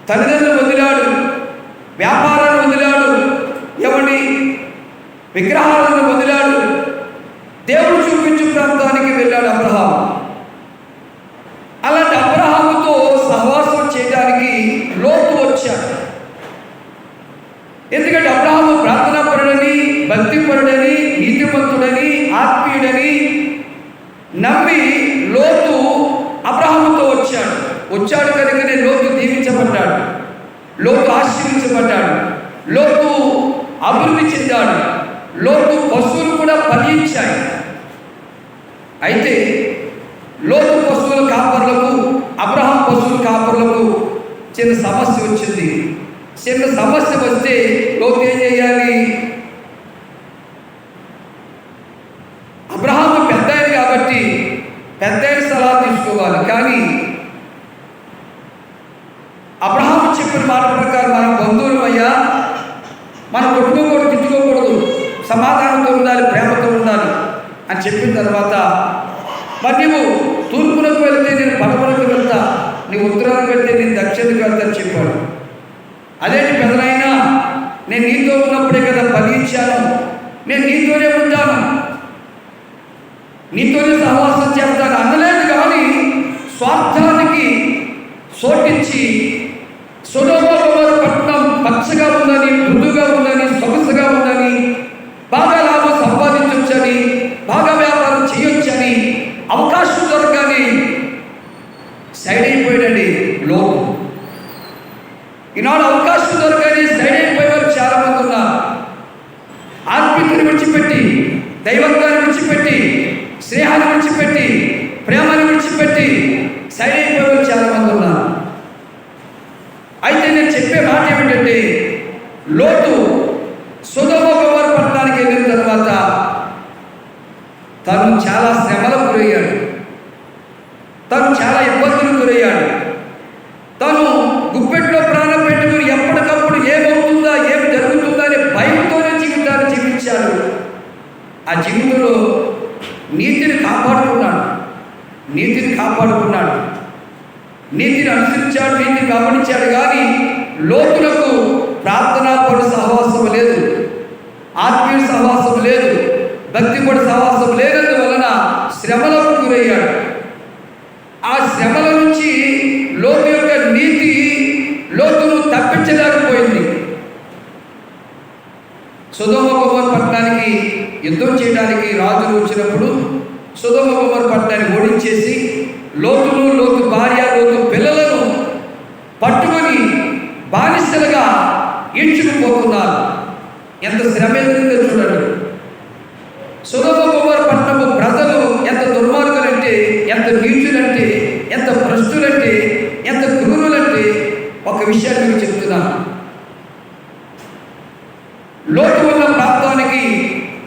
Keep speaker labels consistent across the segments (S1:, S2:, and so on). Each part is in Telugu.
S1: తల్లిదండ్రులు వదిలాడు, వ్యాపారాన్ని వదిలాడు, ఎవరిని విగ్రహాలను వదిలాడు. దేవుడు చూపించు ప్రాంతానికి వెళ్ళాడు అబ్రహాం. అలాంటి అబ్రహాముతో సహవాసం చేయడానికి లోతు వచ్చాడు. ఎందుకంటే అబ్రహాము ప్రార్థనాపరుడని, భక్తిపరుడని, నీతిమంతుడని, ఆత్మీయుడని నమ్మి లోతు అబ్రహాముతో వచ్చాడు కనుకనే లోతు దీవించబడ్డాడు, లోతు ఆశీర్వించబడ్డాడు, లోతు అభివృద్ధి చెందాడు, లోతు పశువులు కూడా ఫలించాయి. అయితే లోతు పశువుల కాపర్లకు, అబ్రహాం పశువుల కాపర్లకు చిన్న సమస్య వచ్చింది. చిన్న సమస్య వస్తే లోతు ఏం చేయాలి? అబ్రహాము పెద్ద ఆయన కాబట్టి పెద్ద ఆయన సలహా తీసుకోవాలి. కానీ అబ్రహాము చెప్పిన మాట ప్రకారం మన బంధువులు అయ్యా, మన కుటుంబం కూడా తిట్టుకోకూడదు, సమాధానంతో ఉండాలి, ప్రేమతో ఉండాలి అని చెప్పిన తర్వాత, మరి నువ్వు తూర్పునకు వెళ్తే నేను పడమరకు వెళ్తా, నువ్వు ఉత్తరానికి వెళ్తే నేను దక్షిణకు వెళ్తా అని చెప్పాడు. అదేంటి పెదనైనా, నేను నీతో ఉన్నప్పుడే కదా ఫలించాను, నేను నీతోనే ఉంటాను, నీతోనే సహవాసం చేస్తాను అనలేదు. కానీ స్వార్థానికి చోటించి సొదొమ గొమొర్రా పట్టణం పచ్చగా ఉందని, మృదుగా ఉందని, సొగసుగా ఉందని, బాగా లాభం సంపాదించొచ్చని, బాగా వ్యాపారం చేయొచ్చని అవకాశం దొరకని సైడ్ అయిపోయాడండి లోతు. ఈనాడు అవకాశం దొరకని సైడ్ అయిపోయేవారు చాలా మంది ఉన్నారు. ఆత్మీయతను విడిచిపెట్టి, దైవత్వాన్ని విడిచిపెట్టి, స్నేహాన్ని విడిచిపెట్టి, ప్రేమను విడిచిపెట్టి సైడ్ అయిపోయేవారు చాలా మంది ఉన్నారు. అయితే నేను చెప్పే మాట ఏమిటంటే, లోతు సొదొమ గొమొర్రా పట్టణానికి వెళ్ళిన తర్వాత తను చాలా శ్రమలకు గురయ్యాడు, తను చాలా ఇబ్బందులకు గురయ్యాడు. తను గుప్పెట్లో ప్రాణం పెట్టుకుని ఎప్పటికప్పుడు ఏమవుతుందా, ఏమి జరుగుతుందా అనే భయంతోనే జీవితాన్ని జీవించాడు. ఆ జీవితంలో నీతిని కాపాడుకున్నాడు, నీతిని అనుసరించాడు, నీతిని గమనించాడు. కానీ లోతులకు ప్రార్థనాపరుడు సహవాసం లేదు, ఆత్మీయ సహవాసం లేదు, భక్తిపరుడు సహవాసం లేనందువలన శ్రమలకు గురయ్యాడు. ఆ శ్రమల నుంచి లోతు యొక్క నీతి లోతును తప్పించలేకపోయింది. సొదొమ గొమొర్రా పట్టణానికి యుద్ధం చేయడానికి రాజులు వచ్చినప్పుడు సొదొమ గొమొర్రా పట్టణాన్ని ఓడించేసి లోతును, లోతు భార్య, లోతు పిల్లలను పట్టుకొని బానిసలుగా ఈడ్చుకుపోతున్నారు. ఎంత శ్రమ ఎదురుందో చూడండి. సొదొమ గొమొర్రా పట్టణము ప్రజలు ఎంత దుర్మార్గులంటే, ఎంత నీచులంటే, ఎంత భ్రష్టులంటే, ఎంత క్రూరులంటే ఒక విషయాన్ని మీకు చెప్తున్నాను. లోతు ఉన్న ప్రాంతానికి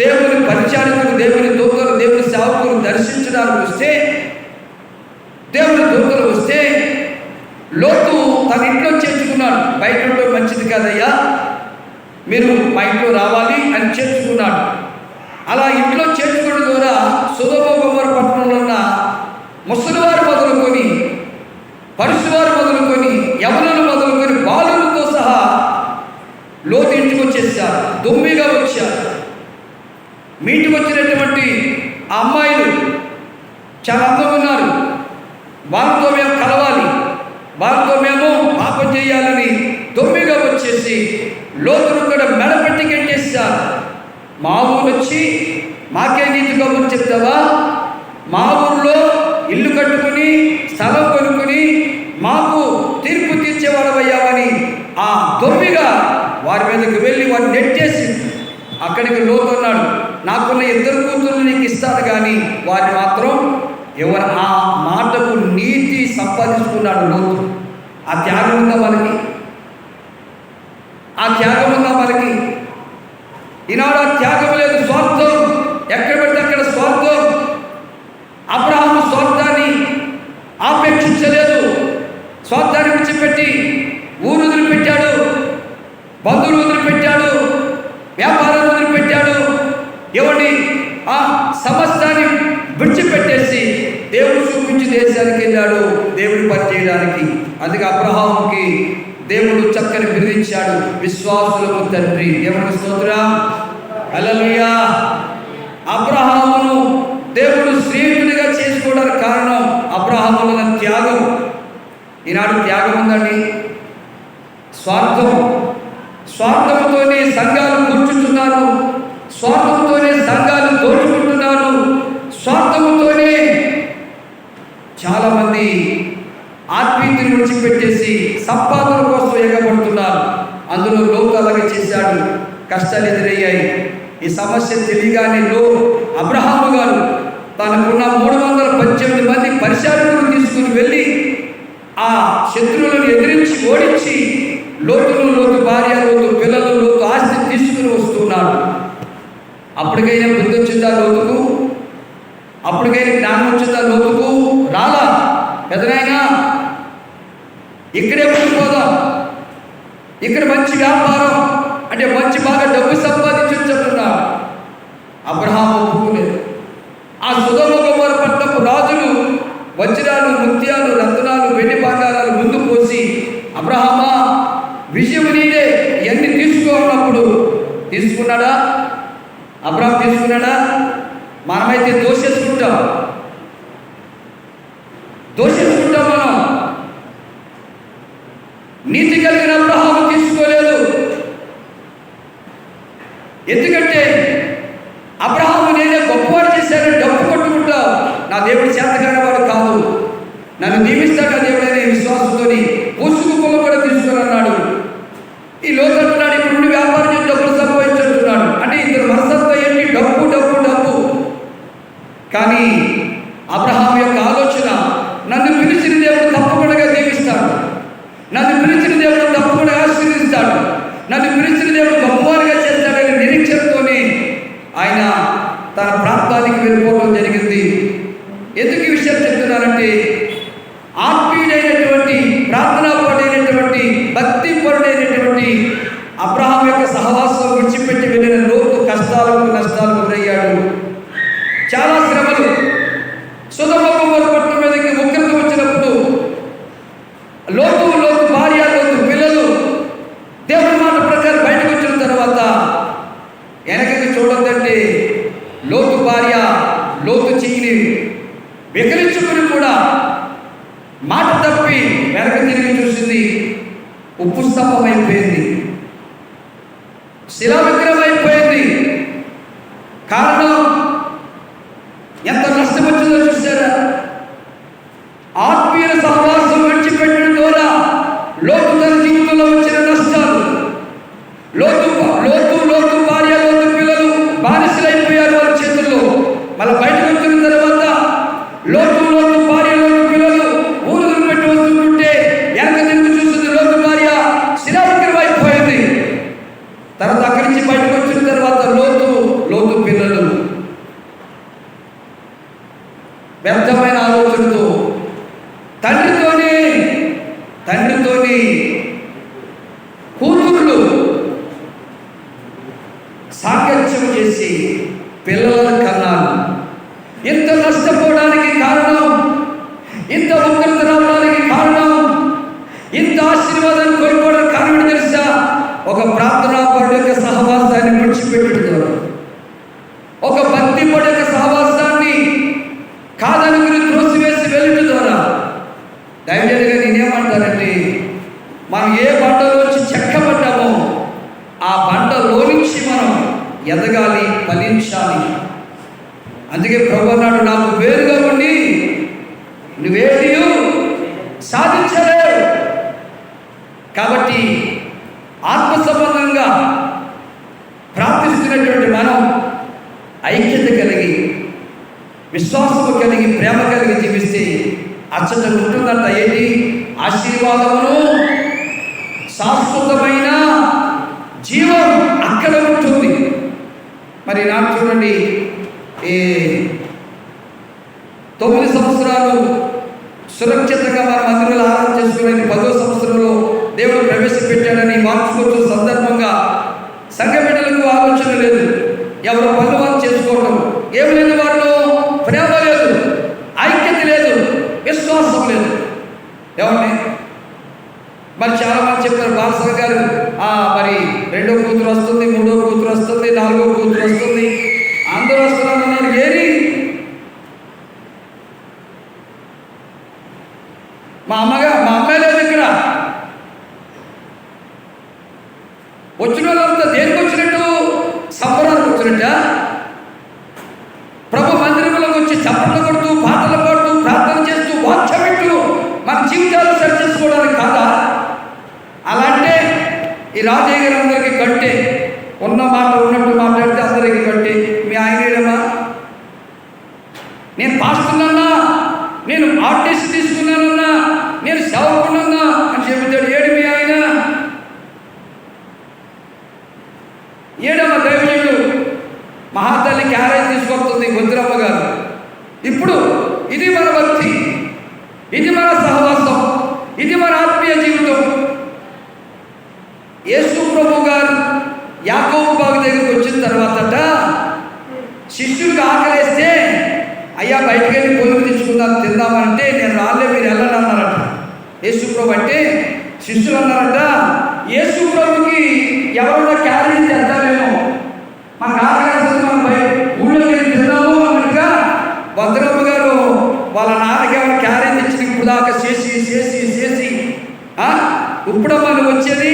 S1: దేవుని పరిచారకులు, దేవుని దూతలు, దేవుని సేవకులు దర్శించడానికి వస్తే, దేవుని దూతలు వస్తే లోతు తన ఇంట్లో చేర్చుకున్నాడు. బయట ఉంటే మంచిది కాదయ్యా, మీరు మా ఇంట్లో రావాలి అని చేర్చుకున్నాడు. అలా ఇంట్లో చేర్చుకోవడం ద్వారా సొదొమ గొమొర్రా పట్టణంలో ఉన్న ముసలివారు మొదలుకొని, పరుశువారు మొదలుకొని, యవనులు మొదలుకొని, బాలులతో సహా లోతు ఇంటికి వచ్చేసారు. దొమ్మిగా వచ్చారు. మీ ఇంటికి వచ్చినటువంటి ఆ అమ్మాయిలు చాలా అందంగా ఉన్నారు, వారితో మేము కలవాలి, వారితో మేము పాపం చేయాలని దొమ్మిగా వచ్చేసి లోతును కూడా మెడపెట్టి గెంటేస్తారు. మా ఊరు వచ్చి మాకే నీతి కబుర్లు చెప్తావా, మా ఊరిలో ఇల్లు కట్టుకుని స్థలం కొనుక్కుని మాకు తీర్పు తీర్చేవాడవయ్యావని ఆ దొమ్మిగా వారి మీదకి వెళ్ళి వారిని నెట్టేసి అక్కడికి లోతు అన్నాడు, నాకున్న 2 కూతుర్లు నీకు ఇస్తాను కానీ వారిని మాత్రం ఎవరు. ఆ మాటకు నీతి సంపాదించుకున్నాడు లోతు. ఆ త్యాగం ఉందా మనకి? ఆ త్యాగం ఉందా మనకి? ఈనాడు ఆ త్యాగం లేదు, స్వార్థం. ఎక్కడ పెడితే అక్కడ స్వార్థం. అబ్రహాము స్వార్థాన్ని ఆపేక్షించలేదు, స్వార్థాన్ని విడిచిపెట్టి ఊరు వదిలిపెట్టాడు, బంధువులు వదిలిపెట్టాడు, వ్యాపారం వదిలిపెట్టాడు. ఎవరిని ఆ సమస్తాన్ని విడిచిపెట్టేసి దేవుడు చూపించి దేశానికి వెళ్ళాడు, దేవుడి పని చేయడానికి. అందుకే అబ్రహాముకి దేవుడు చక్కని బిరుదిచ్చాడు, విశ్వాసులకు తండ్రి. దేవునికి స్తోత్రం, హల్లెలూయా. అబ్రహామును దేవుడు శ్రేష్ఠుడిగా చేసుకోవడానికి కారణం అబ్రహాములో త్యాగం. ఈనాడు త్యాగం ఉందండి. స్వార్థంతోనే సంఘాలు కూర్చుంటున్నారు, స్వార్థంతోనే సంఘాలు దోచుకుంటున్నారు, స్వార్థంతోనే చాలామంది ఆత్మీయతను విడిచిపెట్టేసి సంపాదన కోసం ఎగబడుతున్నారు. అందులో లోతు అలాగే చేశాడు. కష్టాలు ఎదురయ్యాయి. ఈ సమస్య తెలియగానే అబ్రహాము గారు తనకున్న 318 మంది పరిచారకులను తీసుకుని వెళ్ళి ఆ శత్రువులను ఎదిరించి ఓడించి లోతు భార్య, లోతు పిల్లలు, లోతు ఆస్తి తీసుకుని వస్తున్నాడు. అప్పటికైనా బుద్ధి వచ్చిందా లోతుకు? అప్పటికైనా జ్ఞానం వచ్చిందా లోతుకు? రాలా. పెదనైనా ఇక్కడే ఉండిపోదాం, ఇక్కడ మంచి వ్యాపారం అంటే మంచి బాగా డబ్బు సంపాదించున్నాడు. అబ్రహాము ఒప్పుకోలేదు. ఆ సొదొమ గొమొర్రా పట్టణపు రాజులు వజ్రాలు, ముత్యాలు, రత్నాలు, వెండి బంగారాలు ముందు పోసి, అబ్రహామా విజయం నీదే, ఇవన్నీ తీసుకోనప్పుడు తీసుకున్నాడా? అబ్రహాం తీసుకున్నాడా? మనమైతే దోషేసుకుంటాం మనం. నీతి కలిగిన అబ్రహాము తీసుకోలేదు. ఎందుకంటే అబ్రహాము నేనే గొప్పవాడు చేశానని డబ్బు కొట్టుకుంటావు. నా దేవుడు చేతకాని వాడు కాదు, నన్ను దీవిస్తాడు దేవుడనే విశ్వాసంతో పూసుకుప్పలు కూడా తీసుకున్నాడు. ఈ లోతు అంటున్నాడు, ఇప్పుడు నుండి వ్యాపారం చేసి డబ్బులు సంపాదించుకుంటున్నాడు. అంటే ఇద్దరు మనసంతా ఏంటి? డబ్బు డబ్బు డబ్బు. కానీ అబ్రహాం యొక్క ఆలోచన, నన్ను పిలిచిన దేవుడు తప్పకుండా దీవిస్తాడు, నన్ను పిలిచిన దేవుడు తప్పకుండా ఆశీర్వదిస్తాడు, నన్ను పిలిచిన దేవుడు గొప్పవారిగా చేస్తాడనే నిరీక్షణతోనే ఆయన తన ప్రాంతానికి వెళ్ళిపోవడం జరిగింది. ఎందుకు ఈ విషయం చెప్తున్నానంటే, ఆత్మీయుడైనటువంటి, ప్రార్థనాపరుడైనటువంటి, భక్తిపరుడైనటువంటి అబ్రహాం యొక్క సహవాసం విడిచిపెట్టి వెళ్ళిన లోతు కష్టాలకు నష్టాలకు గురయ్యాడు. చాలా శ్రమలు. సొదొమ గొమొర్రా పట్టణం మీదకి ఉగ్రత వచ్చినప్పుడు లోతు భార్య, లోతు పిల్లలు దేవుడి మాట ప్రకారం బయటకు వచ్చిన తర్వాత వెనకకి చూడొద్దంటే లోతు భార్య లోతు చెయ్యిని వికరించుకుని కూడా మాట తప్పి వెనక తిరిగి చూసింది. ఉప్పు స్తంభం అయిపోయింది, శిలా విగ్రహం అయిపోయింది. కారణం ఎంత నష్టం వచ్చిందో చూసారా? ఆత్మీయ సహవాసం విడిచిపెట్టడం ద్వారా లోతు తన జీవితంలో వచ్చిన నష్టాలు. లోతు భార్య, లోతు పిల్లలు బానిసలైపోయారు వారి చేతుల్లో. మళ్ళీ బయటకు వచ్చిన తర్వాత లోతు భార్య, లోతు పిల్లలు ఊరు పెట్టి వస్తుంటే వెనక తిరిగి చూస్తుంది. లోతు భార్య శిలా విగ్రహం అయిపోయింది. తర్వాత అక్కడి నుంచి బయటకు వచ్చిన తర్వాత లోతు పిల్లలు వ్యర్థమైన ఆలోచనతో తండ్రితోని కూతుర్లు సాంగత్యం చేసి పిల్లలను కన్నారు. ఇంత నష్టపోవడానికి కారణం, ఇంత ఉగ్రత రావడానికి కారణం, ఇంత ఆశీర్వాదాన్ని కోరుకోవడానికి కారణం తెలుసా? ఒక ప్రార్థనాపరుడు యొక్క సహవాసాన్ని విడిచిపెట్టడం, ఒక భక్తిపరుడు యొక్క సహవాసాన్ని కాదనుకుని త్రోసివేసి వెళ్ళటం ద్వారా. దయచేసి నేనేమంటానంటే, మనం ఏ బండలోంచి చెక్కబడ్డామో ఆ బండలో నుంచి మనం ఎదగాలి, ఫలించాలి. అందుకే ప్రభువు అన్నాడు, నాకు వేరుగా ఉండి నువ్వేది సాధించలేవు. కాబట్టి ఆత్మ సంబంధంగా ప్రార్థిస్తున్నటువంటి మనం ఐక్యత కలిగి, విశ్వాసము కలిగి, ప్రేమ కలిగి జీవిస్తే అచ్చట ఉంటుందంట. ఏంటి? ఆశీర్వాదమును, శాశ్వతమైన జీవం అక్కడ ఉంటుంది. మరి నాకు చూడండి, 9 సంవత్సరాలు సురక్షితంగా మన మందిరంలో ఆరాధన చేసుకునే 10వ సంవత్సరంలో దేవుడు ప్రవేశపెట్టాడని మార్చుకోవచ్చు సందర్భంగా సంఘ బిడ్డలకు ఆలోచన లేదు, ఎవరు పనులు వాళ్ళు చేసుకోవడం ఏం లేదు, వాళ్ళు ప్రేమ లేదు, ఐక్యత లేదు, విశ్వాసం లేదు. ఏమండి? మరి చాలా మంది చెప్పారు బాలసంగ గారు, మరి 2వ కూతురు వస్తుంది, 3వ కూతురు వస్తుంది, 4వ కూతురు వస్తుంది, అందరూ వస్తున్నారన్నారు. ఏరి మా అమ్మాయి లేదు ఇక్కడ. వచ్చిన వాళ్ళంతా దేనికి వచ్చినట్టు? సంబరానికి వచ్చినట్ట? ప్రభు మందిరంలోకి వచ్చి చప్పట్లు కొడుతూ, పాటలు పాడుతూ, ప్రార్థన చేస్తూ, వాక్యం వింటూ మన జీవితాలు సరి చేసుకోవడానికి కాదా? అలా అంటే ఈ రాజయ్య గారు అందరికీ కంటే, ఉన్న మాట ఉన్నట్టు మాట్లాడితే అందరికీ కంటే, మీ ఆయనేడమ్మా, నేను పాస్తున్నానా, నేను ఆర్టీసీ తీసుకున్నానన్నా, నేను సేవకున్నా అని చెబుతాడు. ఏడు మీ ఆయన? ఏడమ్మ దైవజనుడు మహాతల్లి క్యారేజ్ తీసుకొస్తుంది గొంతురమ్మ గారు. ఇప్పుడు ఇది మన భక్తి, ఇది మన సహవాసం, ఇది మన ఆత్మీయ జీవితం. యేసు ప్రభు గారు యాకోబు బావి దగ్గరికి వచ్చిన తర్వాతట శిష్యుడికి ఆకలేస్తే, అయ్యా బయటికి వెళ్ళి పొలుగు తెచ్చుకుందాం తిందామంటే, నేను రాలే, మీరు వెళ్ళండి అన్నారట. యేసు ప్రభు అంటే శిష్యులు అన్నారట, యేసు ప్రభుకి ఎవరన్నా క్యారేజ్ తెద్దామేమో, మాకు ఆకలేస్తుంది, మనం ఊళ్ళోకి వెళ్ళి తిందాము అన్నట్టుగా భద్రమ్మ గారు వాళ్ళ నాన్నకి ఎవరు క్యారేజ్ ఇచ్చిన ఇప్పుడు దాకా చేసి ఇప్పుడమ్మా నువ్వు వచ్చేది